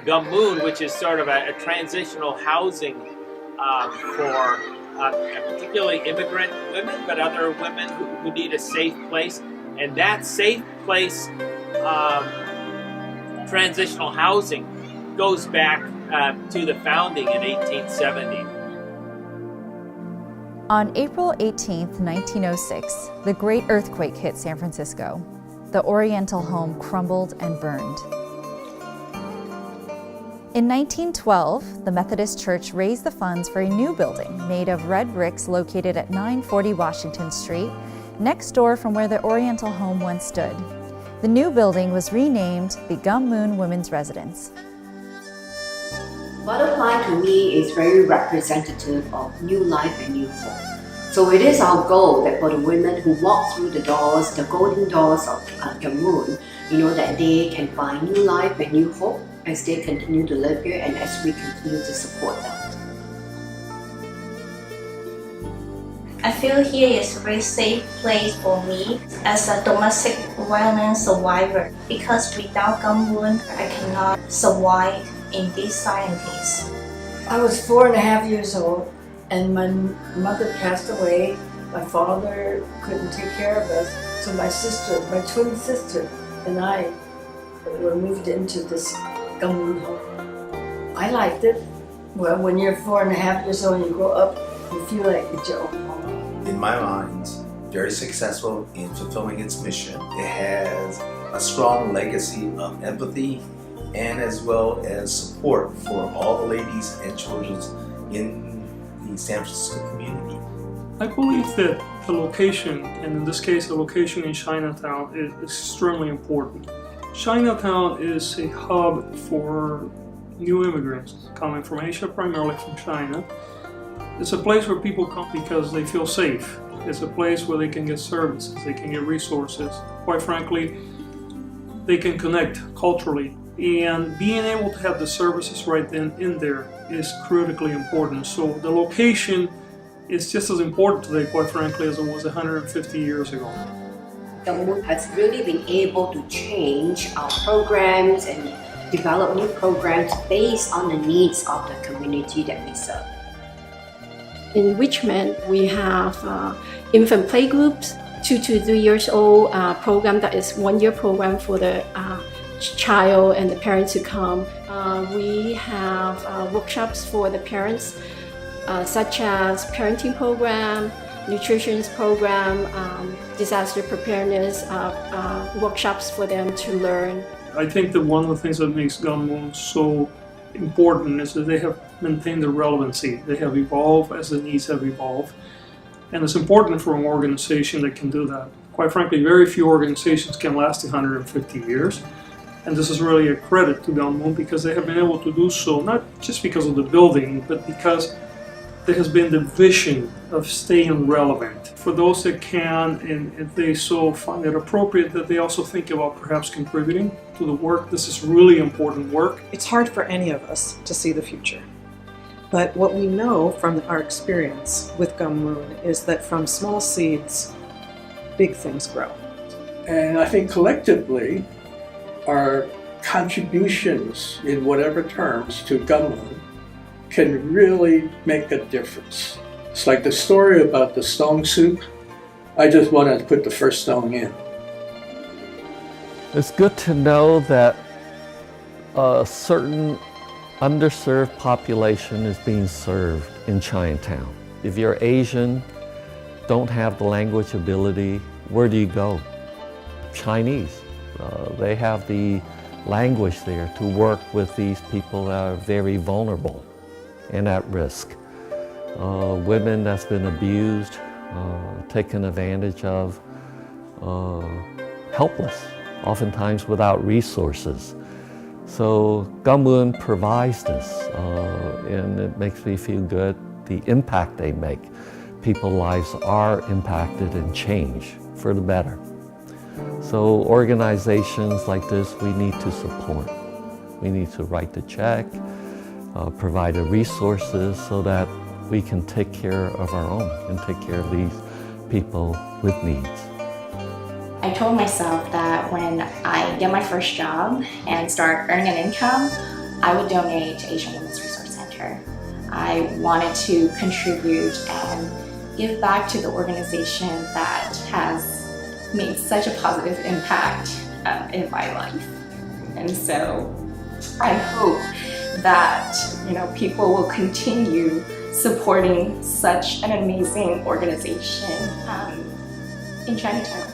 Gummoon, which is sort of a transitional housing for particularly immigrant women, but other women who need a safe place. And that safe place transitional housing goes back to the founding in 1870. On April 18, 1906, the Great Earthquake hit San Francisco. The Oriental home crumbled and burned. In 1912, the Methodist Church raised the funds for a new building made of red bricks located at 940 Washington Street, next door from where the Oriental home once stood. The new building was renamed the Gummoon Women's Residence. Butterfly to me is very representative of new life and new hope. So it is our goal that for the women who walk through the doors, the golden doors of Gummoon, that they can find new life and new hope as they continue to live here and as we continue to support them. I feel here is a very safe place for me as a domestic violence survivor because without Gummoon, I cannot survive in these societies. I was 4.5 years old and my mother passed away. My father couldn't take care of us, so my twin sister and I were moved into this Gummoon home. I liked it. Well, when you're 4.5 years old and you grow up, you feel like it's your own home. In my mind, very successful in fulfilling its mission. It has a strong legacy of empathy and as well as support for all the ladies and children in the San Francisco community. I believe that the location, and in this case the location in Chinatown, is extremely important. Chinatown is a hub for new immigrants coming from Asia, primarily from China. It's a place where people come because they feel safe. It's a place where they can get services, they can get resources. Quite frankly, they can connect culturally. And being able to have the services right then in there is critically important. So the location is just as important today, quite frankly, as it was 150 years ago. Gummoon has really been able to change our programs and develop new programs based on the needs of the community that we serve. In Richmond, we have infant playgroups, 2 to 3 years old program that is 1-year program for the child and the parents to come. We have workshops for the parents, such as parenting program, nutrition program, disaster preparedness workshops for them to learn. I think that one of the things that makes Gummoon so important is that they have maintained their relevancy. They have evolved as the needs have evolved. And it's important for an organization that can do that. Quite frankly, very few organizations can last 150 years. And this is really a credit to Gummoon because they have been able to do so, not just because of the building, but because there has been the vision of staying relevant. For those that can, and if they so find it appropriate, that they also think about perhaps contributing to the work. This is really important work. It's hard for any of us to see the future. But what we know from our experience with Gummoon is that from small seeds, big things grow. And I think collectively, our contributions in whatever terms to Gummoon can really make a difference. It's like the story about the stone soup. I just wanted to put the first stone in. It's good to know that a certain underserved population is being served in Chinatown. If you're Asian, don't have the language ability, where do you go? Chinese. They have the language there to work with these people that are very vulnerable and at risk. Women that's been abused, taken advantage of, helpless, oftentimes without resources. So Gummoon provides this, and it makes me feel good, the impact they make. People's lives are impacted and change for the better. So organizations like this, we need to support. We need to write the check, provide the resources so that we can take care of our own and take care of these people with needs. I told myself that when I get my first job and start earning an income, I would donate to Asian Women's Resource Center. I wanted to contribute and give back to the organization that has made such a positive impact in my life. And so I hope that people will continue supporting such an amazing organization in Chinatown.